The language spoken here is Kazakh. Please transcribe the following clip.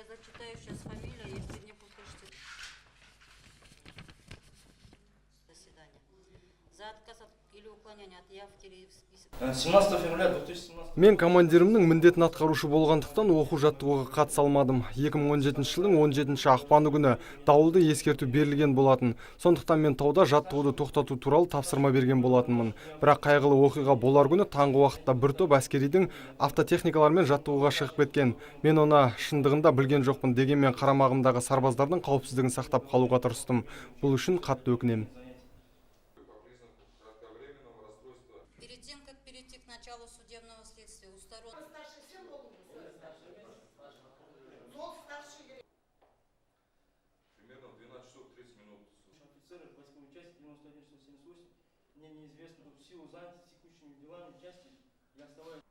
я зачитаю сейчас фамилию, если мне послушайте. Заседание. За отказ или уклонение от явки или в список. 17 февраля 2017. Мен командирімнің міндетін атқарушы болғандықтан оқу жаттығуға қатыса алмадым. 2017 жылдың 17 ақпаны күні дауылды ескерту берілген болатын. Сондықтан мен тауда жаттығуды тоқтату туралы тапсырма берген болатынмын. Бірақ қайғылы оқиға болар күні таңғы уақытта бір топ әскеридің автотехникалармен жаттығуға шығып кеткен. Мен оны шындығында білген жоқпын, дегенмен қарамағымдағы сарбаздардың қауіпсіздігін сақтап қалуға тырыстым. Бұл үшін қатты өкінемін. Перед тем, как перейти к началу судебного следствия, у сторон... Примерно в 12 часов 30 минут. Офицеры 8-й части 91-178, мне неизвестно, в силу занятости текущими делами части, я оставляю...